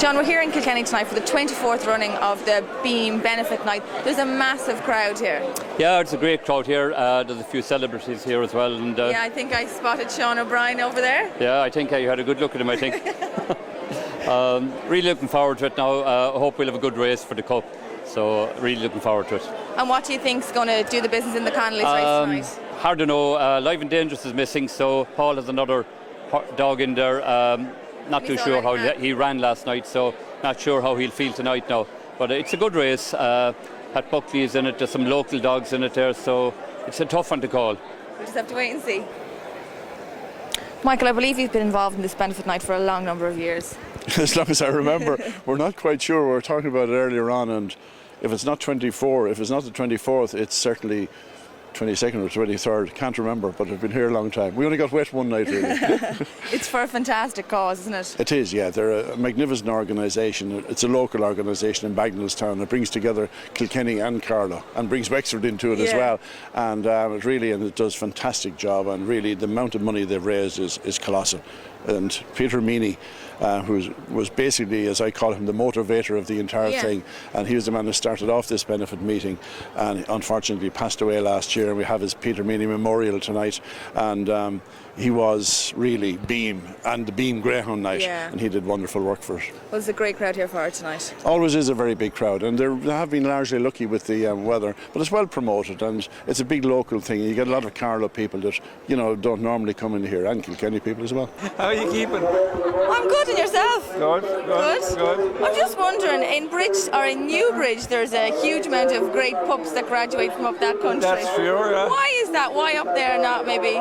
John, we're here in Kilkenny tonight for the 24th running of the Beam Benefit Night. There's a massive crowd here. Yeah, it's a great crowd here. There's a few celebrities here as well. And yeah, I think I spotted Sean O'Brien over there. Yeah, I think you had a good look at him, I think. Really looking forward to it now. I hope we'll have a good race for the Cup. So really looking forward to it. And what do you think is going to do the business in the Connelly's race tonight? Hard to know. Live and Dangerous is missing, so Paul has another dog in there. Not too sure how he ran last night, so not sure how he'll feel tonight now. But it's a good race. Pat Buckley is in it. There's some local dogs in it there, so it's a tough one to call. We'll just have to wait and see. Michael, I believe you've been involved in this benefit night for a long number of years. As long as I remember. We're not quite sure. We were talking about it earlier on, and if it's not 24, if it's not the 24th, it's certainly 22nd or 23rd. Can't remember, but I've been here a long time. We only got wet one night, really. It's for a fantastic cause, isn't it? It is, yeah. They're a magnificent organisation. It's a local organisation in Bagnallstown. It brings together Kilkenny and Carlow and brings Wexford into it as well. And it does a fantastic job. And really, the amount of money they've raised is colossal. And Peter Meany, who was basically, as I call him, the motivator of the entire thing, and he was the man who started off this benefit meeting, and unfortunately passed away last year. We have his Peter Meany Memorial tonight, and he was really Beam and the Beam Greyhound Night, and he did wonderful work for it. Well, there's a great crowd here for it tonight. Always is a very big crowd, and they have been largely lucky with the weather, but it's well promoted, and it's a big local thing. You get a lot of Carlow people that don't normally come in here, and Kilkenny people as well. How are you keeping? I'm good, and yourself? Good. I'm just wondering, in Newbridge, there's a huge amount of great pups that graduate from up that country. That's true, yeah. Why is that? Why up there, not maybe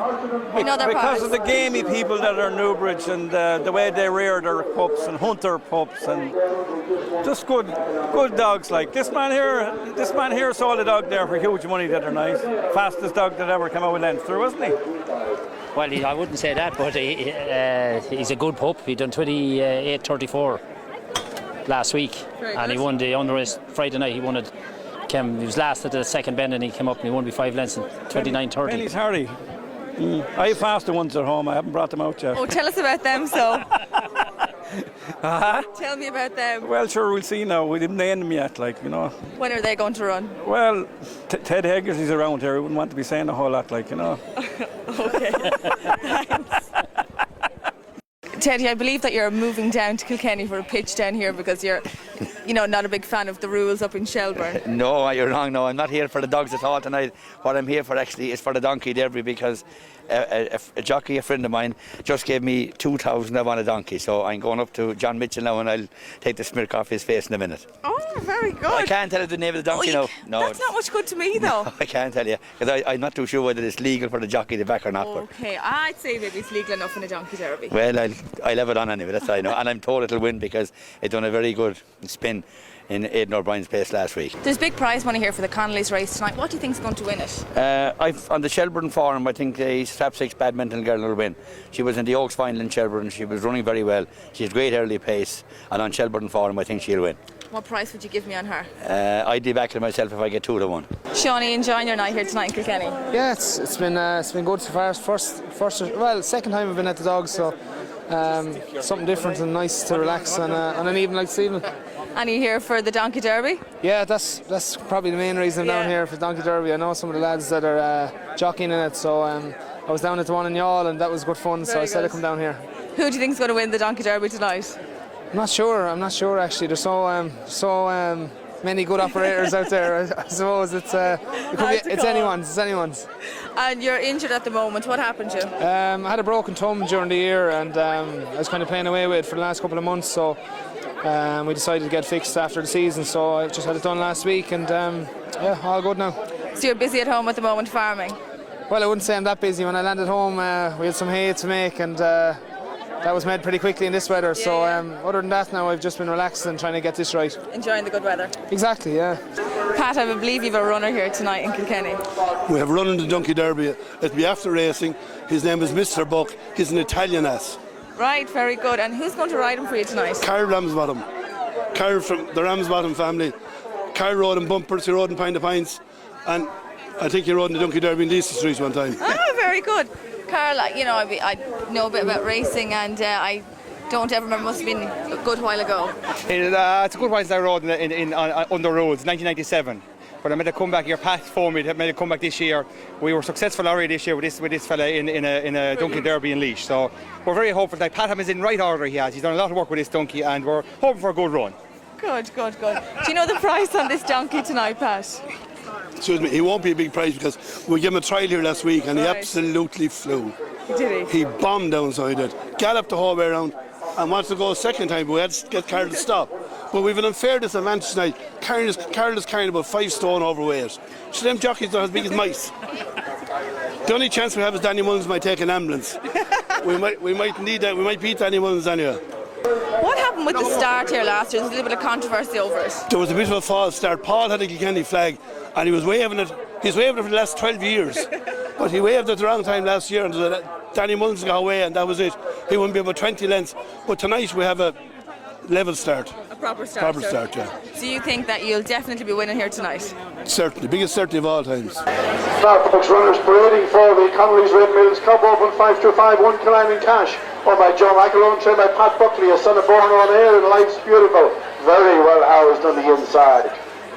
in other parts? Because of the gamey people that are in Newbridge, and the way they rear their pups and hunt their pups, and just good dogs. Like this man here sold a dog there for huge money that are nice. Fastest dog that ever came out with Leinster, wasn't he? Well, I wouldn't say that, but he's a good pup. He done 28.34 last week, and he won the under race Friday night. He won it. He was last at the second bend, and he came up and he won by 5 lengths in 29.30. Penny's Hardy. I have faster ones at home. I haven't brought them out yet. Oh, tell us about them, so. Tell me about them. Well, sure, we'll see now. We didn't name them yet, When are they going to run? Well, Ted Hegarty's around here. He wouldn't want to be saying a whole lot, Okay, thanks. Teddy, I believe that you're moving down to Kilkenny for a pitch down here because you're, not a big fan of the rules up in Shelburne. No, you're wrong. No, I'm not here for the dogs at all tonight. What I'm here for actually is for the donkey derby, because a jockey, a friend of mine, just gave me 2,000 on a donkey. So I'm going up to John Mitchell now, and I'll take the smirk off his face in a minute. Oh, very good. I can't tell you the name of the donkey now. No, that's not much good to me, though. No, I can't tell you, because I'm not too sure whether it's legal for the jockey to back or not. Okay, I'd say maybe it's legal enough in a donkey derby. Well, I'll have it on anyway, that's all I know. And I'm told it'll win because it done a very good spin in Aidan O'Brien's place last week. There's big prize money here for the Connelly's race tonight. What do you think's going to win it? On the Shelburne Forum, I think the Strap 6 badminton girl will win. She was in the Oaks final in Shelburne. She was running very well. She has great early pace, and on Shelburne Forum, I think she'll win. What price would you give me on her? I'd be back to myself if I get 2 to 1. Shawnee, enjoying your night here tonight in Kilkenny? Yeah, it's been good so far. Second time I've been at the Dogs, so something different and nice to relax on an evening like this evening. And are you here for the Donkey Derby? Yeah, that's probably the main reason I'm down here for the Donkey Derby. I know some of the lads that are jockeying in it, so I was down at the one in Youghal, and that was good fun, so I said I'd come down here. Who do you think is going to win the Donkey Derby tonight? I'm not sure actually. There's so many good operators out there. I suppose it's anyone's. And you're injured at the moment. What happened to you? I had a broken thumb during the year, and I was kind of playing away with it for the last couple of months, so we decided to get fixed after the season, so I just had it done last week, and all good now. So you're busy at home at the moment farming? Well, I wouldn't say I'm that busy. When I landed home, we had some hay to make, and that was made pretty quickly in this weather, so other than that now I've just been relaxed and trying to get this right. Enjoying the good weather? Exactly, yeah. Pat, I believe you've a runner here tonight in Kilkenny. We have a runner in the Donkey Derby. It'll be after racing. His name is Mr. Buck. He's an Italian ass. Right, very good. And who's going to ride him for you tonight? Carl Ramsbottom. Carl from the Ramsbottom family. Carl rode in bumpers, he rode in Pint of Pints, and I think he rode in the Donkey Derby in Leicester Street one time. Ah, very good. Carl, I know a bit about racing, and I don't ever remember, must have been good while ago. It's a good while since I rode on the roads, 1997. But I made a comeback here. Pat phoned me. I made a comeback this year. We were successful already this year with this fella in a donkey derby in Laois. So we're very hopeful that Pat is in right order. He's done a lot of work with this donkey, and we're hoping for a good run. Good. Do you know the price on this donkey tonight, Pat? Excuse me, he won't be a big price because we gave him a trial here last week and he absolutely flew. Did he? He bombed downside it, galloped the whole way around and wants to go a second time, but we had to get Carl to stop. But we've an unfair disadvantage tonight. Carl is carrying about 5 stone overweight. So them jockeys are as big as mice. The only chance we have is Danny Mullins might take an ambulance. we might need that. We might beat Danny Mullins anyway. What happened with the start here last year? There's a little bit of controversy over it. There was a bit of a false start. Paul had a Kilkenny flag and he was waving it. He's waved it for the last 12 years. But he waved it the wrong time last year and Danny Mullins got away and that was it. He wouldn't be about 20 lengths. But tonight we have a level start. A proper start. Yeah. So you think that you'll definitely be winning here tonight? Certainly, biggest certainty of all times. Now, folks, runners parading for the Connelly's Red Mills Cup Open 525, 1 Killinan Cash. Or by Joe McAloon, trained by Pat Buckley, a son of born on air, and life's beautiful. Very well housed on the inside.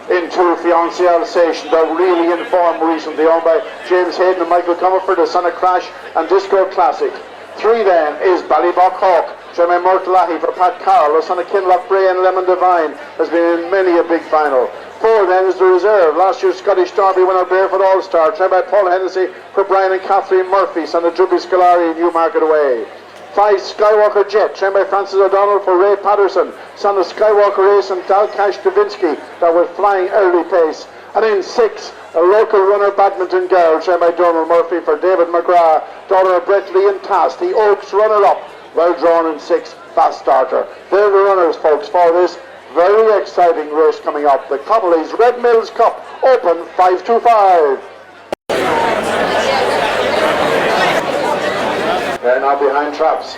Into Fiancé Alsatian, they're really in form recently, owned by James Hayden and Michael Comerford, a son of Crash and Disco Classic. 3 then is Ballybock Hawk, trained by Murtalahi for Pat Carroll, a son of Kinloch Bray and Lemon Devine, has been in many a big final. 4 then is the reserve, last year's Scottish Derby winner Barefoot All-Star, trained by Paul Hennessy for Brian and Kathleen Murphy, son of Juppy Scolari in Newmarket Away. 5 Skywalker Jet, trained by Francis O'Donnell for Ray Patterson, son of Skywalker Ace and Dalcash Davinsky, that was flying early pace. And in 6, a local runner badminton girl, trained by Donald Murphy for David McGrath, daughter of Brett Lee and Tast, the Oaks runner-up, well drawn in 6, fast starter. They're the runners, folks, for this very exciting race coming up. The Connelly's Red Mills Cup Open 525. They're now behind traps.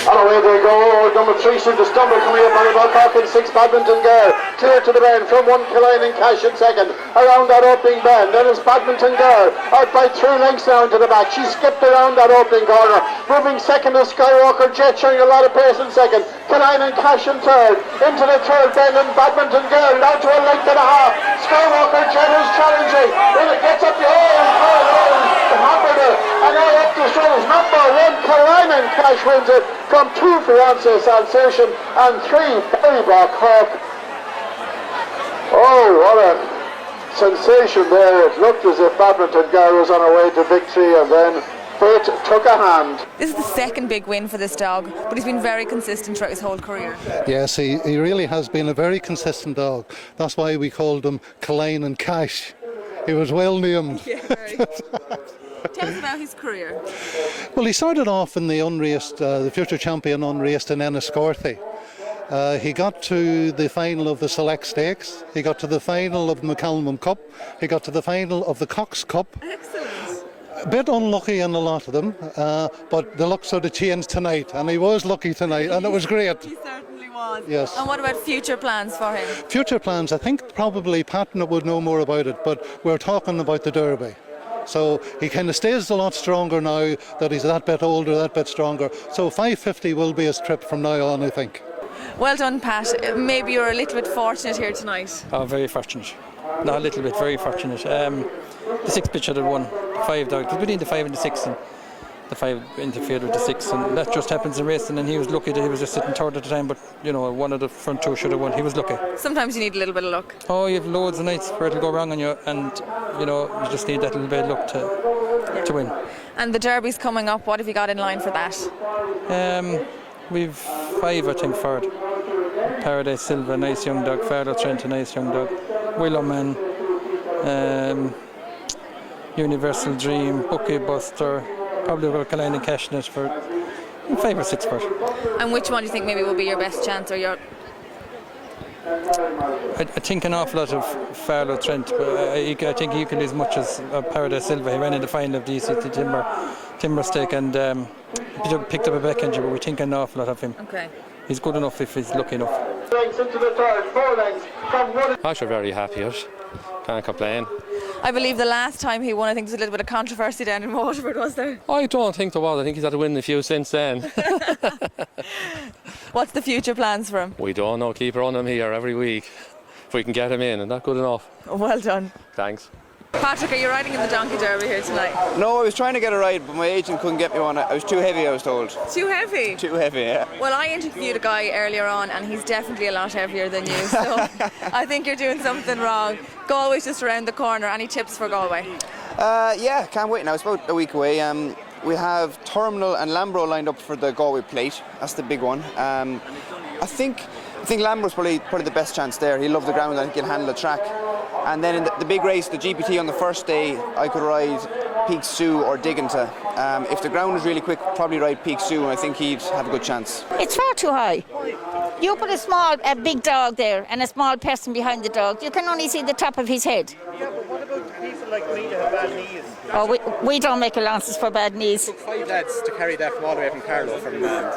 And away they go. Number 3 seemed to stumble coming up on the Balcock in 6 Badminton Girl. Clear to the bend from 1 Killinan Cash in second. Around that opening bend. Then it's Badminton Girl. Out by 3 lengths now into the back. She skipped around that opening corner. Moving second is Skywalker Jet, showing a lot of pace in second. Killinan Cash in third. Into the third bend and Badminton Girl down to a length and a half. Skywalker Jet is challenging. Then it gets up the the hamburger. And now up the shoulders. Number 1 Killinan Cash wins it from 2 Fiancé Sensation and 3 Ballybock Hawk. Oh, what a sensation there. It looked as if Badminton Girl was on her way to victory and then fate took a hand. This is the second big win for this dog, but he's been very consistent throughout his whole career. Yes, he really has been a very consistent dog. That's why we called him Killinan Cash. He was well named. Yeah, very. Tell us about his career. Well, he started off in the unraced, the future champion unraced in Enniscorthy. He got to the final of the Select Stakes. He got to the final of the McCalmont Cup. He got to the final of the Cox Cup. Excellent. A bit unlucky in a lot of them, but the luck sort of changed tonight, and he was lucky tonight, and it was great. He certainly was. Yes. And what about future plans for him? Future plans, I think probably Patton would know more about it, but we're talking about the Derby. So he kind of stays a lot stronger now that he's that bit older, that bit stronger. So 550 will be his trip from now on, I think. Well done, Pat. Maybe you're a little bit fortunate here tonight. Oh, very fortunate. Not a little bit, very fortunate. The 6 bitch had won. 5 dogs. It was between the 5 and the 6, and the 5 interfered with the 6, and that just happens in racing. And he was lucky that he was just sitting third at the time, but you know, one of the front 2 should have won. He was lucky. Sometimes you need a little bit of luck. Oh, you have loads of nights where it'll go wrong on you, and you know, you just need that little bit of luck to win. And the Derby's coming up. What have you got in line for that? We've 5, I think, forward. Paradise Silva, nice young dog. Farlow Trent, a nice young dog. Willowman, Universal Dream, Bookie Buster. Probably about Killinan Cash in it for 5 or 6 for it. And which one do you think maybe will be your best chance, or your? I think an awful lot of Farlow Trent, but I think he could as much as Paradise Silva. He ran in the final of the ECT Timber Stake and picked up a back injury, but we think an awful lot of him. Okay. He's good enough if he's lucky enough. Into the third, 4 lengths from 1. I'm sure very happy out. Can't complain. I believe the last time he won, I think there was a little bit of controversy down in Waterford, was there? I don't think there was. I think he's had to win a few since then. What's the future plans for him? We don't know. Keep running him here every week. If we can get him in, and not good enough. Well done. Thanks. Patrick, are you riding in the Donkey Derby here tonight? No, I was trying to get a ride, but my agent couldn't get me one. I was too heavy, I was told. Too heavy? Too heavy, yeah. Well, I interviewed a guy earlier on, and he's definitely a lot heavier than you, so I think you're doing something wrong. Galway's just around the corner. Any tips for Galway? Yeah, can't wait now. It's about a week away. We have Terminal and Lambro lined up for the Galway Plate. That's the big one. I think Lambro's probably the best chance there. He'll love the ground. I think he'll handle the track. And then in the big race, the GPT on the first day, I could ride Peak Sue or Digganta. If the ground is really quick, probably ride Peak Sue, and I think he'd have a good chance. It's far too high. You put a big dog there and a small person behind the dog. You can only see the top of his head. Yeah, but what about people like me that have bad knees? Oh, we don't make allowances for bad knees. It took 5 lads to carry that from all the way from Carlow.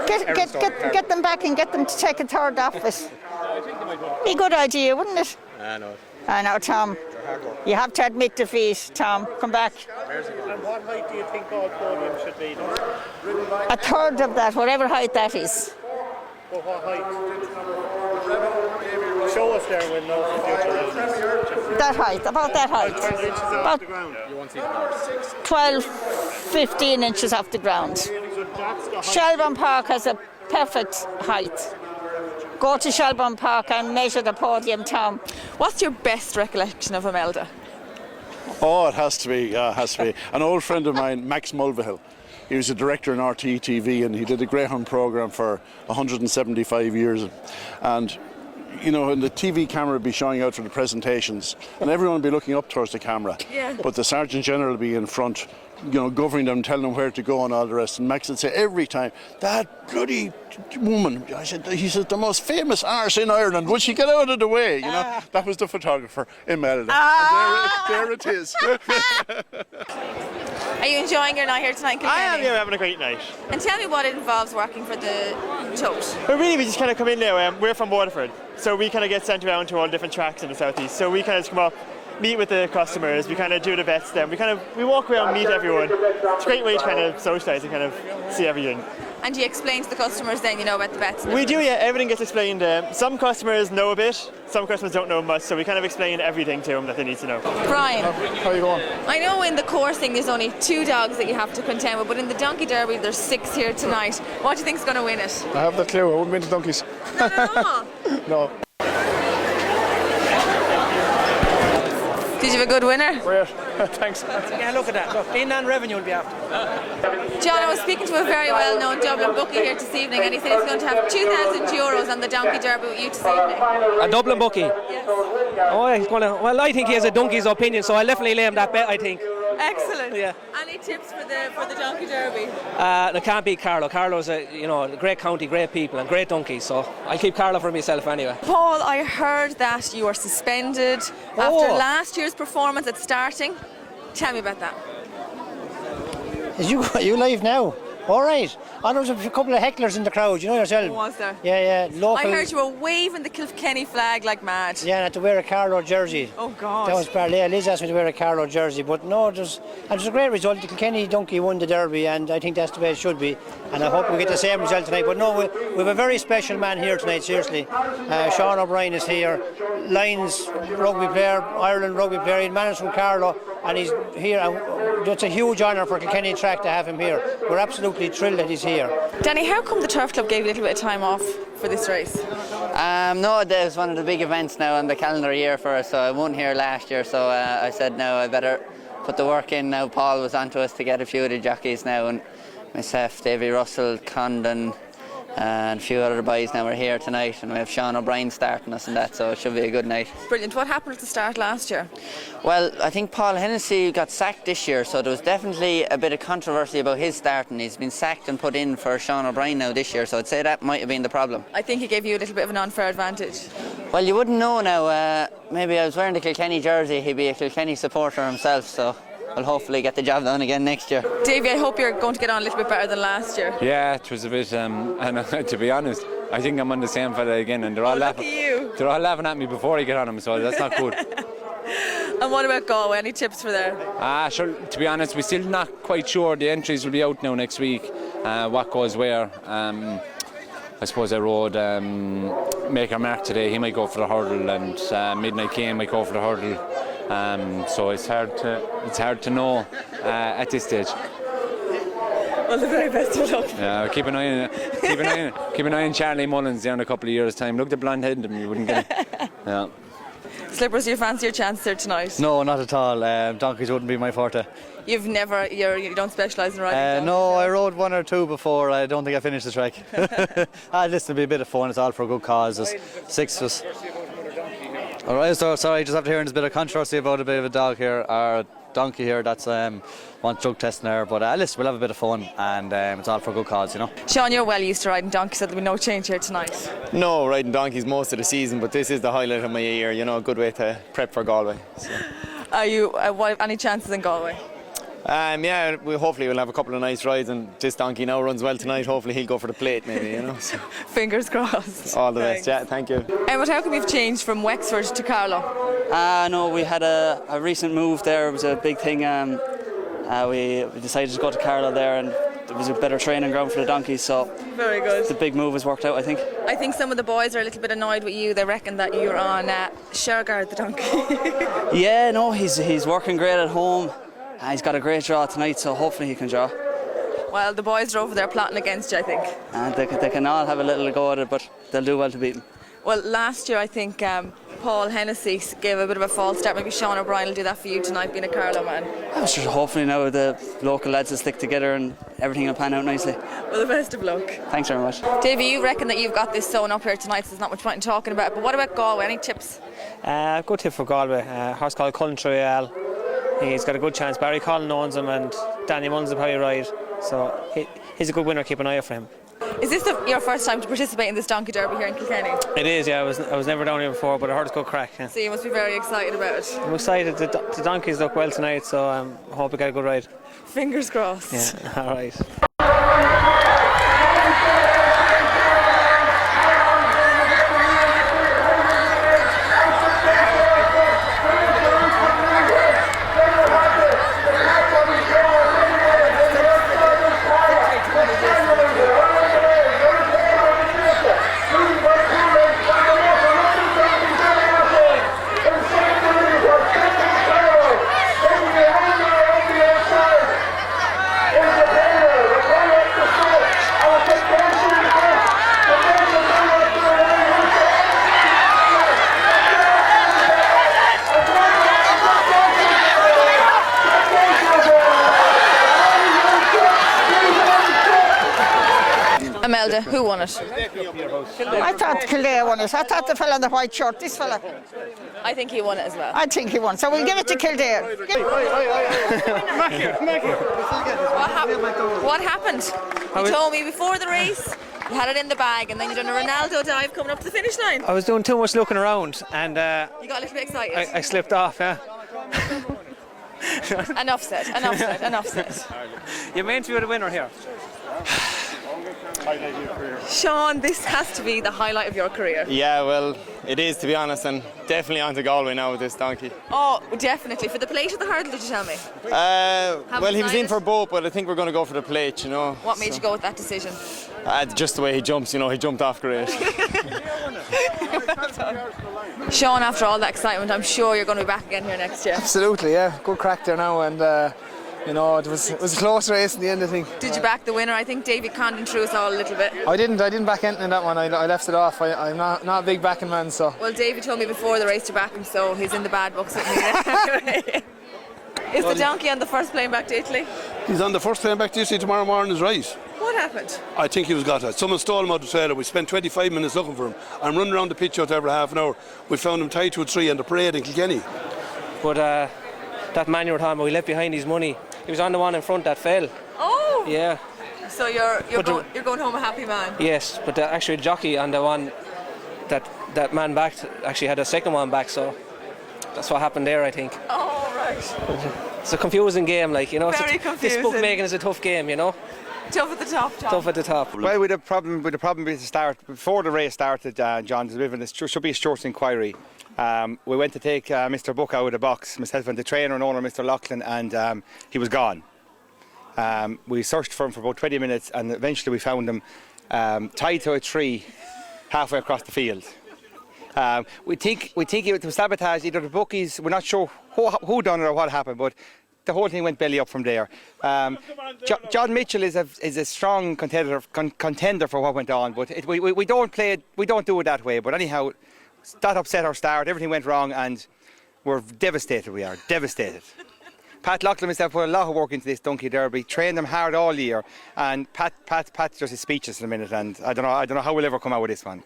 Get them back and get them to take a third office. Be a good idea, wouldn't it? I know. I know, Tom. You have to admit defeat, Tom. Come back. And what height do you think all podium should be? A third of that, whatever height that is. Well, what height? Show us there when that height, about that height. About 12, 15 inches off the ground. Shelbourne Park has a perfect height. Go to Shelbourne Park and measure the podium, Tom. What's your best recollection of Imelda? Oh, it has to be an old friend of mine, Max Mulvihill. He was a director in RTE TV, and he did a Greyhound programme for 175 years. And you know, and the TV camera would be showing out for the presentations, and everyone would be looking up towards the camera. Yeah. But the Sergeant General would be in front, you know, governing them, telling them where to go and all the rest. And Max would say every time, "That bloody woman," he said, "the most famous arse in Ireland, would she get out of the way?" You know, that was the photographer, Imelda. And there it is. Are you enjoying your night here tonight, Kilkenny? I am, yeah, having a great night. And tell me what it involves working for the tote. But really, we just kind of come in now. We're from Waterford, so we kind of get sent around to all different tracks in the southeast. So we kind of just come up, meet with the customers, we kind of do the vets then. We walk around, meet everyone. It's a great way to kind of socialise and kind of see everything. And do you explain to the customers then, you know, about the vets? We do, yeah, everything gets explained. Some customers know a bit, some customers don't know much, so we kind of explain everything to them that they need to know. Brian, how are you going? I know in the coursing there's only 2 dogs that you have to contend with, but in the Donkey Derby there's 6 here tonight. What do you think is going to win it? I have the clue, I wouldn't win the donkeys. Not at all? No. Did you have a good winner? Great, thanks. Yeah, look at that. Look, inland revenue will be after. John, I was speaking to a very well-known Dublin bookie here this evening, and he said he's going to have €2,000 on the Donkey Derby with you this evening. A Dublin bookie? Yes. Oh, he's going to, well, I think he has a donkey's opinion, so I'll definitely lay him that bet, I think. Excellent. Yeah. Any tips for the Donkey Derby? They can't beat Carlow. Carlow's a great county, great people, and great donkeys. So I'll keep Carlow for myself anyway. Paul, I heard that you were suspended after last year's performance at starting. Tell me about that. You live now? All right. Oh, there was a couple of hecklers in the crowd, you know yourself. Was there? Yeah, local. I heard you were waving the Kilkenny flag like mad. Yeah, and I had to wear a Carlow jersey. Oh, God. That was bad. Yeah, Liz asked me to wear a Carlow jersey, but no, it was a great result. The Kilkenny donkey won the derby, and I think that's the way it should be. And I hope we get the same result tonight. But no, we have a very special man here tonight, seriously. Sean O'Brien is here, Lions rugby player, Ireland rugby player. He managed from Carlow, and he's here. And it's a huge honour for Kilkenny Track to have him here. We're absolutely thrilled that he's here. Danny, how come the Turf Club gave you a little bit of time off for this race? No, it was one of the big events now on the calendar year for us, so I won here last year, so I said no, I better put the work in now. Paul was onto us to get a few of the jockeys now, and myself, Davy Russell, Condon, and a few other boys now are here tonight, and we have Sean O'Brien starting us and that, so it should be a good night. Brilliant. What happened at the start last year? Well, I think Paul Hennessy got sacked this year, so there was definitely a bit of controversy about his starting. He's been sacked and put in for Sean O'Brien now this year, so I'd say that might have been the problem. I think he gave you a little bit of an unfair advantage. Well, you wouldn't know now. Maybe I was wearing the Kilkenny jersey, he'd be a Kilkenny supporter himself, so I'll hopefully get the job done again next year. Davey, I hope you're going to get on a little bit better than last year. Yeah, it was a bit, and to be honest, I think I'm on the same fella again, and they're all laughing. Look at you. They're all laughing at me before I get on them, so that's not good. And what about Galway? Any tips for there? Sure, to be honest, we're still not quite sure. The entries will be out now next week, what goes where. I suppose I rode Make Our Mark today. He might go for the hurdle, and Midnight Game might go for the hurdle. So it's hard to know at this stage. Well, the very best of luck. Yeah, keep an eye on Charlie Mullins there in a couple of years' time. Look, the blonde head, and you wouldn't get it. Yeah. Slippers, do you fancy your chance there tonight? No, not at all. Donkeys wouldn't be my forte. You don't specialise in riding donkeys? No, I rode one or two before. I don't think I finished the track. This will be a bit of fun. It's all for a good cause. There's 6 of us. All right, so sorry, just after hearing there's a bit of controversy about a bit of a dog here, or a donkey here that's wants drug testing there. But listen, we'll have a bit of fun, and it's all for a good cause, you know. Sean, you're well used to riding donkeys, so there'll be no change here tonight. No, riding donkeys most of the season, but this is the highlight of my year. You know, a good way to prep for Galway. So. Are you? Any chances in Galway? Yeah, hopefully we'll have a couple of nice rides, and this donkey now runs well tonight. Hopefully he'll go for the plate, maybe, you know. So. Fingers crossed. All the best, yeah, thank you. But how come you've changed from Wexford to Carlow? No, we had a recent move there. It was a big thing. We decided to go to Carlow there, and there was a better training ground for the donkeys, so very good. The big move has worked out, I think. I think some of the boys are a little bit annoyed with you. They reckon that you're on Shergard the donkey. Yeah, no, he's working great at home. He's got a great draw tonight, so hopefully he can draw. Well, the boys are over there plotting against you, I think. And they can all have a little go at it, but they'll do well to beat him. Well, last year I think Paul Hennessy gave a bit of a false start. Maybe Sean O'Brien will do that for you tonight, being a Carlow man. I'm sure hopefully now the local lads will stick together and everything will pan out nicely. Well, the best of luck. Thanks very much. Davey, you reckon that you've got this sewn up here tonight, so there's not much point in talking about it. But what about Galway? Any tips? Good tip for Galway. A horse called Cullen. He's got a good chance. Barry Collin owns him, and Danny Mullins will probably ride. So he's a good winner. Keep an eye out for him. Is this your first time to participate in this Donkey Derby here in Kilkenny? It is, yeah. I was never down here before, but I heard it's good crack. Yeah. So you must be very excited about it. I'm excited. The donkeys look well tonight, so I hope we get a good ride. Fingers crossed. Yeah, all right. Imelda, who won it? I thought Kildare won it. I thought the fella in the white shirt, this fella. I think he won it as well. I think he won, so we'll give it to Kildare. What happened? You told me before the race you had it in the bag, and then you done a Ronaldo dive coming up to the finish line. I was doing too much looking around, and you got a little bit excited. I slipped off, yeah. Enough said. You're meant to be the winner here. Sean, this has to be the highlight of your career. Yeah, well, it is, to be honest, and definitely on to Galway now with this donkey. Oh, definitely. For the plate or the hurdle, did you tell me? Well, he was in for both, but I think we're going to go for the plate, you know. What made you go with that decision? Just the way he jumps, you know, he jumped off great. Sean, after all that excitement, I'm sure you're going to be back again here next year. Absolutely, yeah. Good crack there now, and you know, it was a close race in the end, I think. Did you back the winner? I think David Condon threw us all a little bit. I didn't back anything in that one. I left it off. I'm not a big backing man, so. Well, David told me before the race to back him, so he's in the bad books with me. Is the donkey on the first plane back to Italy? He's on the first plane back to Italy tomorrow morning, is right. What happened? I think he was got it. Someone stole him out of the trailer. We spent 25 minutes looking for him. I'm running around the pitch out every half an hour. We found him tied to a tree on the parade in Kilkenny. But that man you were talking about, we left behind his money. He was on the one in front that fell. Oh! Yeah. So you're going home a happy man? Yes, but actually the jockey on the one that man backed actually had a second one back, so that's what happened there, I think. Oh, right. It's a confusing game, like, you know. Very confusing. This bookmaking is a tough game, you know. Tough at the top, John. Tough at the top. Well, with the problem at the start, before the race started, John, there should be a short inquiry. We went to take Mr. Buck out of the box, myself and the trainer and owner, Mr. Loughlin, and he was gone. We searched for him for about 20 minutes, and eventually we found him tied to a tree halfway across the field. We think it was sabotage. Either the bookies, we're not sure who done it or what happened, but the whole thing went belly up from there. John Mitchell is a strong contender for what went on, but we don't do it that way. But anyhow, that upset our start. Everything went wrong, and we're devastated. We are devastated. Pat Buckley and myself put a lot of work into this Donkey Derby, trained them hard all year, and Pat just is speechless in a minute, and I don't know how we'll ever come out with this one.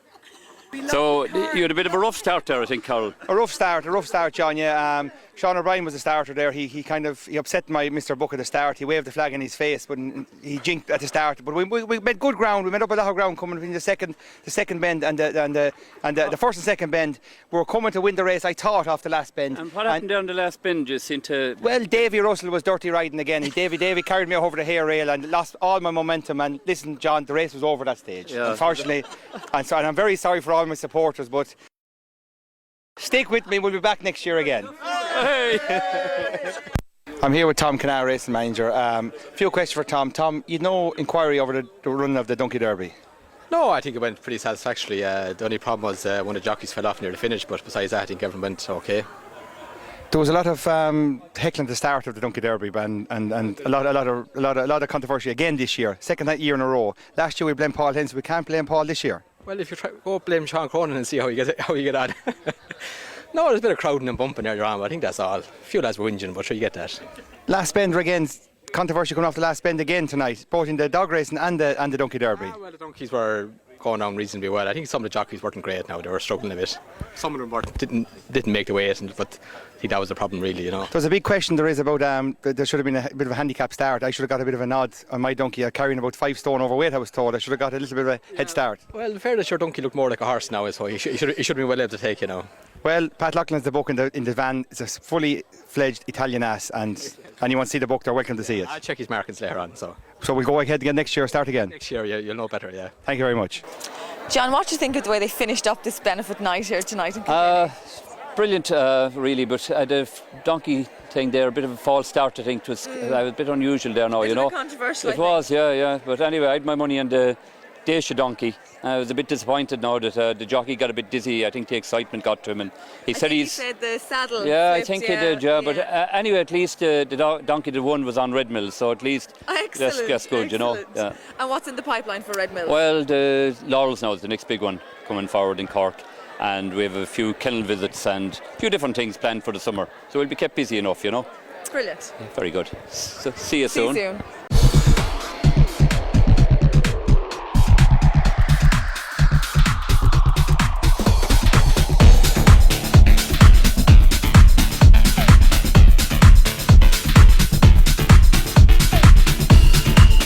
So you had a bit of a rough start there, I think, Carol. A rough start, John. Yeah. Sean O'Brien was the starter there. He upset my Mr. Buck at the start. He waved the flag in his face, but he jinked at the start. But we made good ground. We made up a lot of ground coming between the second bend and the first and second bend. We were coming to win the race, I thought, off the last bend. And what happened there on the last bend? You seem to... Well, Davy Russell was dirty riding again. Davy carried me over the hay rail and lost all my momentum. And listen, John, the race was over at that stage, unfortunately. and I'm very sorry for all my supporters, but stick with me. We'll be back next year again. I'm here with Tom Connelly, racing manager. A few questions for Tom. Tom, you no inquiry over the run of the Donkey Derby? No, I think it went pretty satisfactorily. The only problem was one of the jockeys fell off near the finish, but besides that, I think everything went okay. There was a lot of heckling at the start of the Donkey Derby, and a lot of controversy again this year. Second year in a row. Last year we blamed Paul Hens. We can't blame Paul this year. Well, if you go blame Sean Cronin and see how you get on. No, there's a bit of crowding and bumping earlier on, but I think that's all. A few lads were whinging, but sure you get that. Last bend again, controversy coming off the last bend again tonight, both in the dog racing and the Donkey Derby. Well, the donkeys were going on reasonably well. I think some of the jockeys weren't great now. They were struggling a bit. Some of them didn't make the weight, but I think that was the problem really, you know. There's a big question there is about there should have been a bit of a handicap start. I should have got a bit of a nod on my donkey, carrying about 5 stone overweight, I was told. I should have got a little bit of a head start. Well, in fairness, your donkey looked more like a horse now, so he should have been well able to take, you know. Well, Pat Loughlin's the book in the van. It's a fully fledged Italian ass, and anyone see the book, they're welcome to see it. I'll check his markings later on. So we'll go ahead again next year, start again? Next year, you'll know better, yeah. Thank you very much. John, what do you think of the way they finished up this benefit night here tonight in Kilkenny? Brilliant, really, but the donkey thing there, a bit of a false start, I think. It was a bit unusual there now, you know. Controversial, it was, yeah. But anyway, I had my money on the Dacia donkey. I was a bit disappointed now that the jockey got a bit dizzy. I think the excitement got to him, and he said he said the saddle. Yeah, flipped, I think he did. Yeah, but anyway, at least the donkey that won was on Red Mill, so at least that's good, you know. Yeah. And what's in the pipeline for Red Mill? Well, the Laurels now is the next big one coming forward in Cork, and we have a few kennel visits and a few different things planned for the summer, so we'll be kept busy enough, you know. Brilliant. Very good. So, see you soon.